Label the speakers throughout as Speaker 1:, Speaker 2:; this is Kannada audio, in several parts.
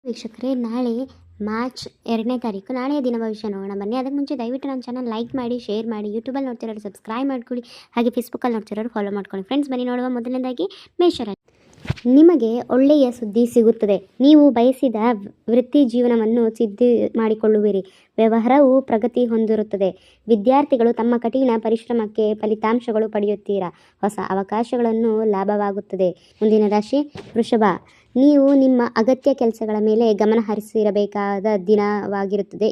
Speaker 1: ವೀಕ್ಷಕರೇ, ನಾಳೆ ಮಾರ್ಚ್ 2ನೇ ತಾರೀಕು ನಾಳೆಯ ದಿನ ಭವಿಷ್ಯ ನೋಡೋಣ ಬನ್ನಿ. ಅದಕ್ಕೆ ಮುಂಚೆ ದಯವಿಟ್ಟು ನನ್ನ ಚಾನಲ್ ಲೈಕ್ ಮಾಡಿ, ಶೇರ್ ಮಾಡಿ, ಯೂಟ್ಯೂಬಲ್ಲಿ ನೋಡ್ತಿರೋರು ಸಬ್ಸ್ಕ್ರೈಬ್ ಮಾಡ್ಕೊಳ್ಳಿ, ಹಾಗೆ ಫೇಸ್ಬುಕ್ಕಲ್ಲಿ ನೋಡ್ತಿರೋರು ಫಾಲೋ ಮಾಡ್ಕೊಳ್ಳಿ. ಫ್ರೆಂಡ್ಸ್, ಬನ್ನಿ ನೋಡುವ. ಮೊದಲನೇದಾಗಿ ಮೇಷರಾಶಿ. ನಿಮಗೆ ಒಳ್ಳೆಯ ಸುದ್ದಿ ಸಿಗುತ್ತದೆ. ನೀವು ಬಯಸಿದ ವೃತ್ತಿ ಜೀವನವನ್ನು ಸಿದ್ಧಿ ಮಾಡಿಕೊಳ್ಳುವಿರಿ. ವ್ಯವಹಾರವು ಪ್ರಗತಿ ಹೊಂದಿರುತ್ತದೆ. ವಿದ್ಯಾರ್ಥಿಗಳು ತಮ್ಮ ಕಠಿಣ ಪರಿಶ್ರಮಕ್ಕೆ ಫಲಿತಾಂಶಗಳು ಪಡೆಯುತ್ತೀರಾ. ಹೊಸ ಅವಕಾಶಗಳನ್ನು ಲಾಭವಾಗುತ್ತದೆ. ಮುಂದಿನ ರಾಶಿ ವೃಷಭ. ನೀವು ನಿಮ್ಮ ಅಗತ್ಯ ಕೆಲಸಗಳ ಮೇಲೆ ಗಮನ ಹರಿಸಿರಬೇಕಾದ ದಿನವಾಗಿರುತ್ತದೆ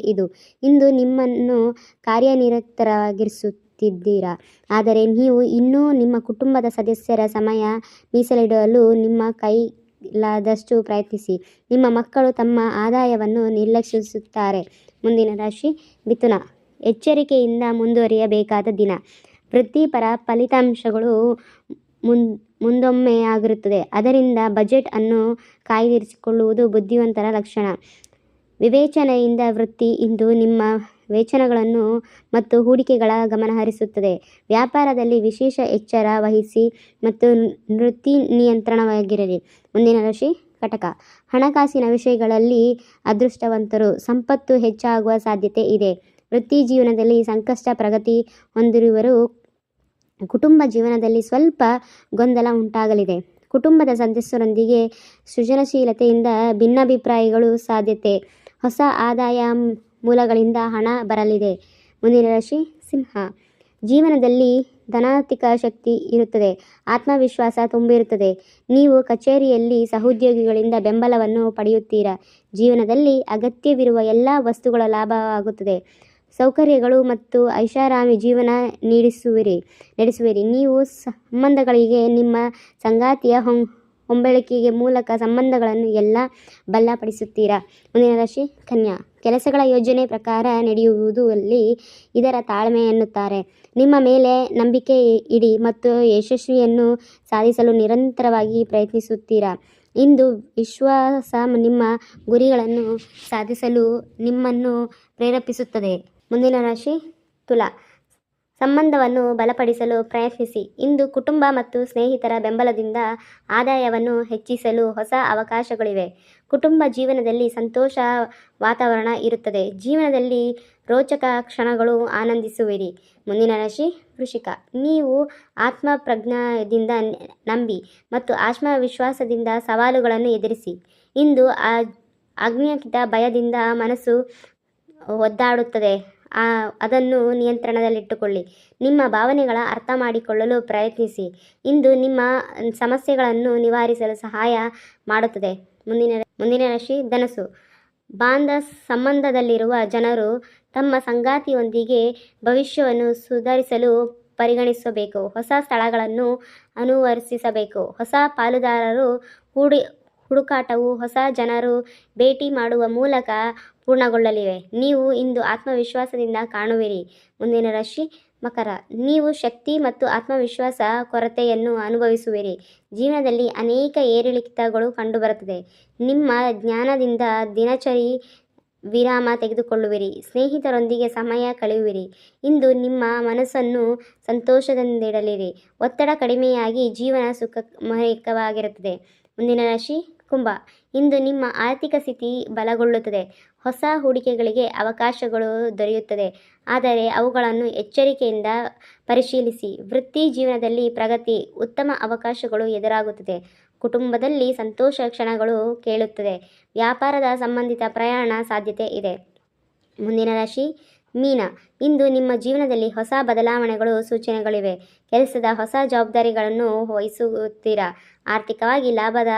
Speaker 1: ಇಂದು ನಿಮ್ಮನ್ನು ಕಾರ್ಯನಿರತರಾಗಿಸುತ್ತಿದ್ದೀರಾ. ಆದರೆ ನೀವು ಇನ್ನೂ ನಿಮ್ಮ ಕುಟುಂಬದ ಸದಸ್ಯರ ಸಮಯ ಮೀಸಲಿಡಲು ನಿಮ್ಮ ಕೈಲಾದಷ್ಟು ಪ್ರಯತ್ನಿಸಿ. ನಿಮ್ಮ ಮಕ್ಕಳು ತಮ್ಮ ಆದಾಯವನ್ನು ನಿರ್ಲಕ್ಷಿಸುತ್ತಾರೆ. ಮುಂದಿನ ರಾಶಿ ಮಿಥುನ. ಎಚ್ಚರಿಕೆಯಿಂದ ಮುಂದುವರಿಯಬೇಕಾದ ದಿನ. ವೃತ್ತಿಪರ ಫಲಿತಾಂಶಗಳು ಮುಂದೊಮ್ಮೆ ಆಗಿರುತ್ತದೆ. ಅದರಿಂದ ಬಜೆಟ್ ಅನ್ನು ಕಾಯ್ದಿರಿಸಿಕೊಳ್ಳುವುದು ಬುದ್ಧಿವಂತರ ಲಕ್ಷಣ. ವಿವೇಚನೆಯಿಂದ ವೃತ್ತಿ ಇಂದು ನಿಮ್ಮ ವೇತನಗಳನ್ನು ಮತ್ತು ಹೂಡಿಕೆಗಳ ಗಮನಹರಿಸುತ್ತದೆ. ವ್ಯಾಪಾರದಲ್ಲಿ ವಿಶೇಷ ಎಚ್ಚರ ವಹಿಸಿ ಮತ್ತು ವೃತ್ತಿ ನಿಯಂತ್ರಣವಾಗಿರಲಿ. ಮುಂದಿನ ರಾಶಿ ಕಟಕ. ಹಣಕಾಸಿನ ವಿಷಯಗಳಲ್ಲಿ ಅದೃಷ್ಟವಂತರು. ಸಂಪತ್ತು ಹೆಚ್ಚಾಗುವ ಸಾಧ್ಯತೆ ಇದೆ. ವೃತ್ತಿ ಜೀವನದಲ್ಲಿ ಸಂಕಷ್ಟ ಪ್ರಗತಿ ಹೊಂದಿರುವರು. ಕುಟುಂಬ ಜೀವನದಲ್ಲಿ ಸ್ವಲ್ಪ ಗೊಂದಲ ಉಂಟಾಗಲಿದೆ. ಕುಟುಂಬದ ಸದಸ್ಯರೊಂದಿಗೆ ಸೃಜನಶೀಲತೆಯಿಂದ ಭಿನ್ನಾಭಿಪ್ರಾಯಗಳು ಸಾಧ್ಯತೆ. ಹೊಸ ಆದಾಯ ಮೂಲಗಳಿಂದ ಹಣ ಬರಲಿದೆ. ಮುಂದಿನ ರಾಶಿ ಸಿಂಹ. ಜೀವನದಲ್ಲಿ ಧನಾತ್ಮಕ ಶಕ್ತಿ ಇರುತ್ತದೆ. ಆತ್ಮವಿಶ್ವಾಸ ತುಂಬಿರುತ್ತದೆ. ನೀವು ಕಚೇರಿಯಲ್ಲಿ ಸಹೋದ್ಯೋಗಿಗಳಿಂದ ಬೆಂಬಲವನ್ನು ಪಡೆಯುತ್ತೀರಾ. ಜೀವನದಲ್ಲಿ ಅಗತ್ಯವಿರುವ ಎಲ್ಲ ವಸ್ತುಗಳ ಲಾಭವಾಗುತ್ತದೆ. ಸೌಕರ್ಯಗಳು ಮತ್ತು ಐಷಾರಾಮಿ ಜೀವನ ನಡೆಸುವಿರಿ. ನೀವು ಸಂಬಂಧಗಳಿಗೆ ನಿಮ್ಮ ಸಂಗಾತಿಯ ಹೊಂಬಳಿಕೆಯ ಮೂಲಕ ಸಂಬಂಧಗಳನ್ನು ಎಲ್ಲ ಬಲಪಡಿಸುತ್ತೀರಾ. ಮುಂದಿನ ರಾಶಿ ಕನ್ಯಾ. ಕೆಲಸಗಳ ಯೋಜನೆ ಪ್ರಕಾರ ನಡೆಯುವುದಲ್ಲಿ ಇದರ ತಾಳ್ಮೆ ಎನ್ನುತ್ತಾರೆ. ನಿಮ್ಮ ಮೇಲೆ ನಂಬಿಕೆ ಇಡಿ ಮತ್ತು ಯಶಸ್ವಿಯನ್ನು ಸಾಧಿಸಲು ನಿರಂತರವಾಗಿ ಪ್ರಯತ್ನಿಸುತ್ತೀರಾ. ಇಂದು ವಿಶ್ವಾಸ ನಿಮ್ಮ ಗುರಿಗಳನ್ನು ಸಾಧಿಸಲು ನಿಮ್ಮನ್ನು ಪ್ರೇರೇಪಿಸುತ್ತದೆ. ಮುಂದಿನ ರಾಶಿ ತುಲಾ. ಸಂಬಂಧವನ್ನು ಬಲಪಡಿಸಲು ಪ್ರಯತ್ನಿಸಿ. ಇಂದು ಕುಟುಂಬ ಮತ್ತು ಸ್ನೇಹಿತರ ಬೆಂಬಲದಿಂದ ಆದಾಯವನ್ನು ಹೆಚ್ಚಿಸಲು ಹೊಸ ಅವಕಾಶಗಳಿವೆ. ಕುಟುಂಬ ಜೀವನದಲ್ಲಿ ಸಂತೋಷ ವಾತಾವರಣ ಇರುತ್ತದೆ. ಜೀವನದಲ್ಲಿ ರೋಚಕ ಕ್ಷಣಗಳು ಆನಂದಿಸುವಿರಿ. ಮುಂದಿನ ರಾಶಿ ವೃಶ್ಚಿಕ. ನೀವು ಆತ್ಮಪ್ರಜ್ಞದಿಂದ ನಂಬಿ ಮತ್ತು ಆತ್ಮವಿಶ್ವಾಸದಿಂದ ಸವಾಲುಗಳನ್ನು ಎದುರಿಸಿ. ಇಂದು ಅಜ್ಞಾತ ಭಯದಿಂದ ಮನಸ್ಸು ಒದ್ದಾಡುತ್ತದೆ. ಅದನ್ನು ನಿಯಂತ್ರಣದಲ್ಲಿಟ್ಟುಕೊಳ್ಳಿ. ನಿಮ್ಮ ಭಾವನೆಗಳ ಅರ್ಥ ಮಾಡಿಕೊಳ್ಳಲು ಪ್ರಯತ್ನಿಸಿ. ಇಂದು ನಿಮ್ಮ ಸಮಸ್ಯೆಗಳನ್ನು ನಿವಾರಿಸಲು ಸಹಾಯ ಮಾಡುತ್ತದೆ. ಮುಂದಿನ ರಾಶಿ ಧನಸ್ಸು. ಸಂಬಂಧದಲ್ಲಿರುವ ಜನರು ತಮ್ಮ ಸಂಗಾತಿಯೊಂದಿಗೆ ಭವಿಷ್ಯವನ್ನು ಸುಧಾರಿಸಲು ಪರಿಗಣಿಸಬೇಕು. ಹೊಸ ಸ್ಥಳಗಳನ್ನು ಅನುವರ್ತಿಸಬೇಕು. ಹೊಸ ಪಾಲುದಾರರು ಹುಡುಕಾಟವು ಹೊಸ ಜನರು ಭೇಟಿ ಮಾಡುವ ಮೂಲಕ ಪೂರ್ಣಗೊಳ್ಳಲಿವೆ. ನೀವು ಇಂದು ಆತ್ಮವಿಶ್ವಾಸದಿಂದ ಕಾಣುವಿರಿ. ಮುಂದಿನ ರಾಶಿ ಮಕರ. ನೀವು ಶಕ್ತಿ ಮತ್ತು ಆತ್ಮವಿಶ್ವಾಸ ಕೊರತೆಯನ್ನು ಅನುಭವಿಸುವಿರಿ. ಜೀವನದಲ್ಲಿ ಅನೇಕ ಏರಿಳಿತಗಳು ಕಂಡುಬರುತ್ತದೆ. ನಿಮ್ಮ ಜ್ಞಾನದಿಂದ ದಿನಚರಿ ವಿರಾಮ ತೆಗೆದುಕೊಳ್ಳುವಿರಿ. ಸ್ನೇಹಿತರೊಂದಿಗೆ ಸಮಯ ಕಳೆಯುವಿರಿ. ಇಂದು ನಿಮ್ಮ ಮನಸ್ಸನ್ನು ಸಂತೋಷದಿಂದಿಡಲಿರಿ. ಒತ್ತಡ ಕಡಿಮೆಯಾಗಿ ಜೀವನ ಸುಖಮಯವಾಗಿರುತ್ತದೆ. ಮುಂದಿನ ರಾಶಿ ಕುಂಭ. ಇಂದು ನಿಮ್ಮ ಆರ್ಥಿಕ ಸ್ಥಿತಿ ಬಲಗೊಳ್ಳುತ್ತದೆ. ಹೊಸ ಹೂಡಿಕೆಗಳಿಗೆ ಅವಕಾಶಗಳು ದೊರೆಯುತ್ತದೆ. ಆದರೆ ಅವುಗಳನ್ನು ಎಚ್ಚರಿಕೆಯಿಂದ ಪರಿಶೀಲಿಸಿ. ವೃತ್ತಿ ಜೀವನದಲ್ಲಿ ಪ್ರಗತಿ, ಉತ್ತಮ ಅವಕಾಶಗಳು ಎದುರಾಗುತ್ತದೆ. ಕುಟುಂಬದಲ್ಲಿ ಸಂತೋಷ ಕ್ಷಣಗಳು ಕೇಳುತ್ತದೆ. ವ್ಯಾಪಾರದ ಸಂಬಂಧಿತ ಪ್ರಯಾಣ ಸಾಧ್ಯತೆ ಇದೆ. ಮುಂದಿನ ರಾಶಿ ಮೀನ. ಇಂದು ನಿಮ್ಮ ಜೀವನದಲ್ಲಿ ಹೊಸ ಬದಲಾವಣೆಗಳು ಸೂಚನೆಗಳಿವೆ. ಕೆಲಸದ ಹೊಸ ಜವಾಬ್ದಾರಿಗಳನ್ನು ವಹಿಸುತ್ತೀರಾ. ಆರ್ಥಿಕವಾಗಿ ಲಾಭದ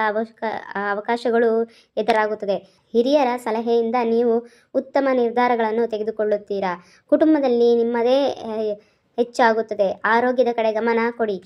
Speaker 1: ಅವಕಾಶಗಳು ಎದುರಾಗುತ್ತದೆ. ಹಿರಿಯರ ಸಲಹೆಯಿಂದ ನೀವು ಉತ್ತಮ ನಿರ್ಧಾರಗಳನ್ನು ತೆಗೆದುಕೊಳ್ಳುತ್ತೀರಾ. ಕುಟುಂಬದಲ್ಲಿ ನಿಮ್ಮದೇ ಹೆಚ್ಚಾಗುತ್ತದೆ. ಆರೋಗ್ಯದ ಕಡೆ ಗಮನ ಕೊಡಿ.